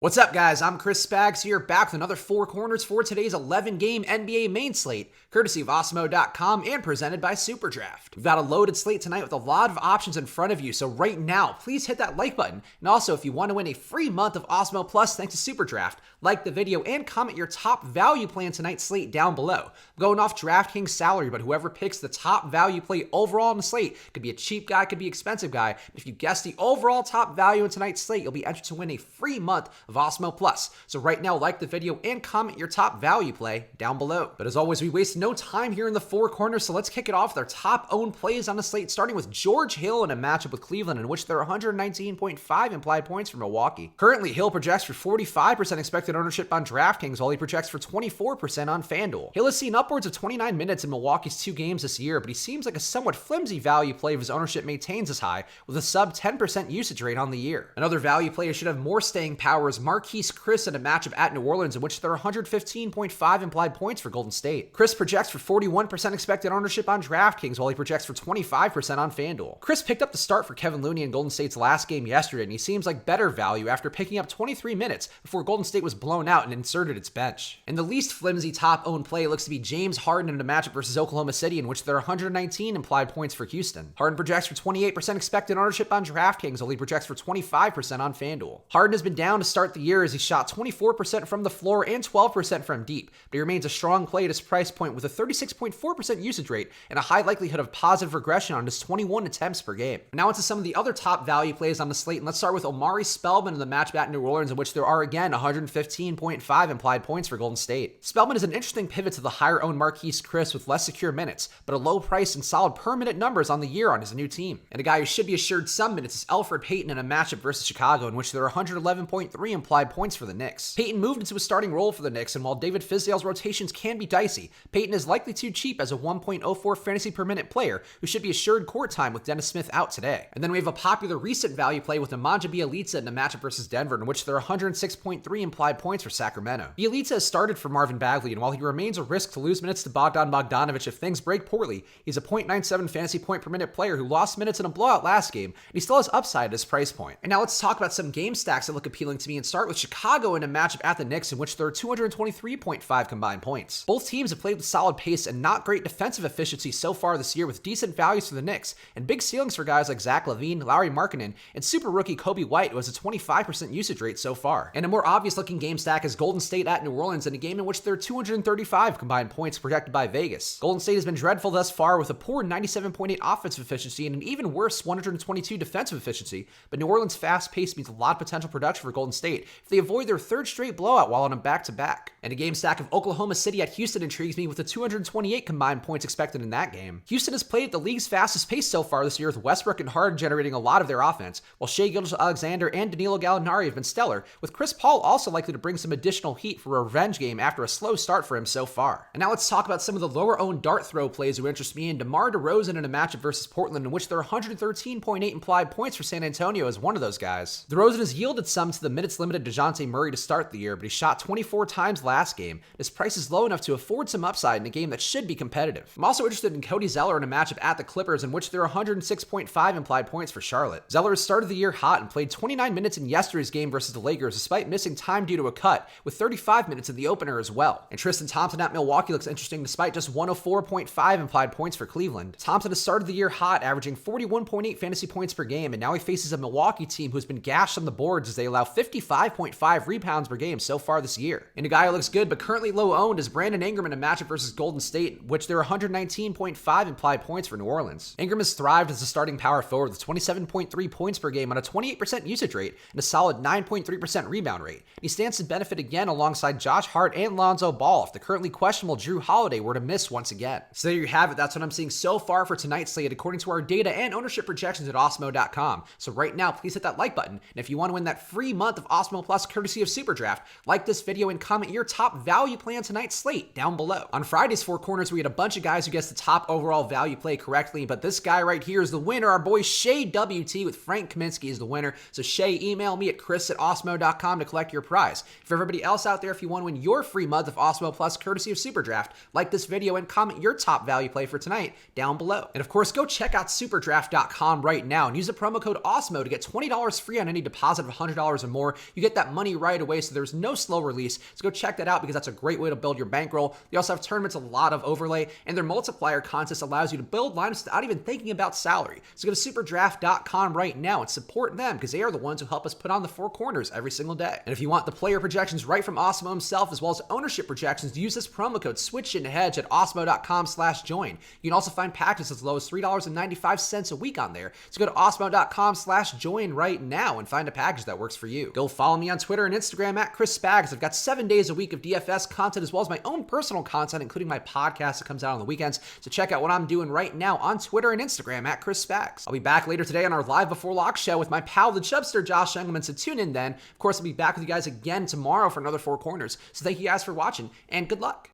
What's up, guys? I'm Chris Spags here, back with another Four Corners for today's 11-game NBA main slate, courtesy of Osmo.com and presented by Superdraft. We've got a loaded slate tonight with a lot of options in front of you, so right now, please hit that like button. And also, if you want to win a free month of Osmo Plus thanks to Superdraft, like the video and comment your top value play in tonight's slate down below. I'm going off Draftkings salary, but whoever picks the top value play overall in the slate could be a cheap guy, could be an expensive guy. If you guess the overall top value in tonight's slate, you'll be entered to win a free month of Osmo Plus. So right now, like the video and comment your top value play down below. But as always, we waste no time here in the Four Corners, so let's kick it off with our top owned plays on the slate, starting with George Hill in a matchup with Cleveland, in which there are 119.5 implied points for Milwaukee. Currently, Hill projects for 45% expected ownership on Draftkings, while he projects for 24% on FanDuel. Hill has seen upwards of 29 minutes in Milwaukee's 2 games this year, but he seems like a somewhat flimsy value play if his ownership maintains as high, with a sub 10% usage rate on the year. Another value player should have more staying power is Marquise Chris in a matchup at New Orleans, in which there are 115.5 implied points for Golden State. Chris projects for 41% expected ownership on Draftkings, while he projects for 25% on FanDuel. Chris picked up the start for Kevin Looney in Golden State's last game yesterday, and he seems like better value after picking up 23 minutes before Golden State was blown out and inserted its bench. And the least flimsy top-owned play looks to be James Harden in a matchup versus Oklahoma City, in which there are 119 implied points for Houston. Harden projects for 28% expected ownership on Draftkings, while he projects for 25% on FanDuel. Harden has been down to start the year as he shot 24% from the floor and 12% from deep, but he remains a strong play at his price point with a 36.4% usage rate and a high likelihood of positive regression on his 21 attempts per game. Now into some of the other top value plays on the slate, and let's start with Omari Spellman in the matchup at New Orleans, in which there are again 115.5 implied points for Golden State. Spellman is an interesting pivot to the higher owned Marquise Chris with less secure minutes, but a low price and solid per minute numbers on the year on his new team. And a guy who should be assured some minutes is Elfrid Payton in a matchup versus Chicago, in which there are 111.3 implied points for the Knicks. Payton moved into a starting role for the Knicks, and while David Fizdale's rotations can be dicey, Payton is likely too cheap as a 1.04 fantasy per minute player who should be assured court time with Dennis Smith out today. And then we have a popular recent value play with Nemanja Bjelica in a matchup versus Denver, in which there are 106.3 implied points for Sacramento. Bjelica has started for Marvin Bagley, and while he remains a risk to lose minutes to Bogdan Bogdanovic if things break poorly, he's a .97 fantasy point per minute player who lost minutes in a blowout last game, and he still has upside at his price point. And now let's talk about some game stacks that look appealing to me, and start with Chicago in a matchup at the Knicks, in which there are 223.5 combined points. Both teams have played with solid pace and not great defensive efficiency so far this year, with decent values for the Knicks and big ceilings for guys like Zach LaVine, Lauri Markkanen, and super rookie Kobe White, who has a 25% usage rate so far. And a more obvious looking game stack is Golden State at New Orleans, in a game in which there are 235 combined points projected by Vegas. Golden State has been dreadful thus far with a poor 97.8 offensive efficiency and an even worse 122 defensive efficiency, but New Orleans' fast pace means a lot of potential production for Golden State if they avoid their third straight blowout while on a back-to-back. And a game stack of Oklahoma City at Houston intrigues me with the 228 combined points expected in that game. Houston has played at the league's fastest pace so far this year, with Westbrook and Harden generating a lot of their offense, while Shai Gilgeous-Alexander and Danilo Gallinari have been stellar, with Chris Paul also likely to bring some additional heat for a revenge game after a slow start for him so far. And now let's talk about some of the lower-owned dart throw plays who interest me, and DeMar DeRozan in a matchup versus Portland, in which there are 113.8 implied points for San Antonio as one of those guys. DeRozan has yielded some to the minutes-limited DeJounte Murray to start the year, but he shot 24 times last game. His price is low enough to afford some upside in a game that should be competitive. I'm also interested in Cody Zeller in a matchup at the Clippers, in which there are 106.5 implied points for Charlotte. Zeller has started the year hot and played 29 minutes in yesterday's game versus the Lakers, despite missing time due to a cut, with 35 minutes in the opener as well. And Tristan Thompson at Milwaukee looks interesting despite just 104.5 implied points for Cleveland. Thompson has started the year hot, averaging 41.8 fantasy points per game, and now he faces a Milwaukee team who's been gashed on the boards as they allow 55.5 rebounds per game so far this year. And a guy who looks good but currently low owned is Brandon Ingram in a matchup versus Golden State, which there are 119.5 implied points for New Orleans. Ingram has thrived as a starting power forward with 27.3 points per game on a 28% usage rate and a solid 9.3% rebound rate. He stands to benefit again alongside Josh Hart and Lonzo Ball if the currently questionable Drew Holiday were to miss once again. So there you have it. That's what I'm seeing so far for tonight's slate according to our data and ownership projections at Osmo.com. So right now, please hit that like button. And if you want to win that free month of Osmo Plus courtesy of Superdraft, like this video and comment your top value play on tonight's slate down below. On Friday's Four Corners, we had a bunch of guys who guessed the top overall value play correctly, but this guy right here is the winner. Our boy Shea WT with Frank Kaminsky is the winner. So Shea, email me at chris@osmo.com to collect your prize. For everybody else out there, if you want to win your free month of Osmo Plus courtesy of Superdraft, like this video and comment your top value play for tonight down below. And of course, go check out superdraft.com right now and use the promo code OSMO to get $20 free on any deposit of $100 or more. you get that money right away, so there's no slow release. So go check that out because that's a great way to build your bankroll. They also have tournaments, a lot of overlay, and their multiplier contest allows you to build lineups without even thinking about salary. So go to superdraft.com right now and support them because they are the ones who help us put on the four corners every single day. And if you want the player projections right from Osmo himself, as well as ownership projections, use this promo code SWITCHANDHEDGE at osmo.com/join. You can also find packages as low as $3.95 a week on there. So go to osmo.com/join right now and find a package that works for you. Go follow me on Twitter and Instagram at Chris Spags. I've got 7 days a week of DFS content as well as my own personal content, including my podcast that comes out on the weekends. So check out what I'm doing right now on Twitter and Instagram at Chris Spags. I'll be back later today on our Live Before Lock show with my pal, the Chubster, Josh Engelman, so tune in then. Of course, I'll be back with you guys again tomorrow for another Four Corners. So thank you guys for watching, and good luck.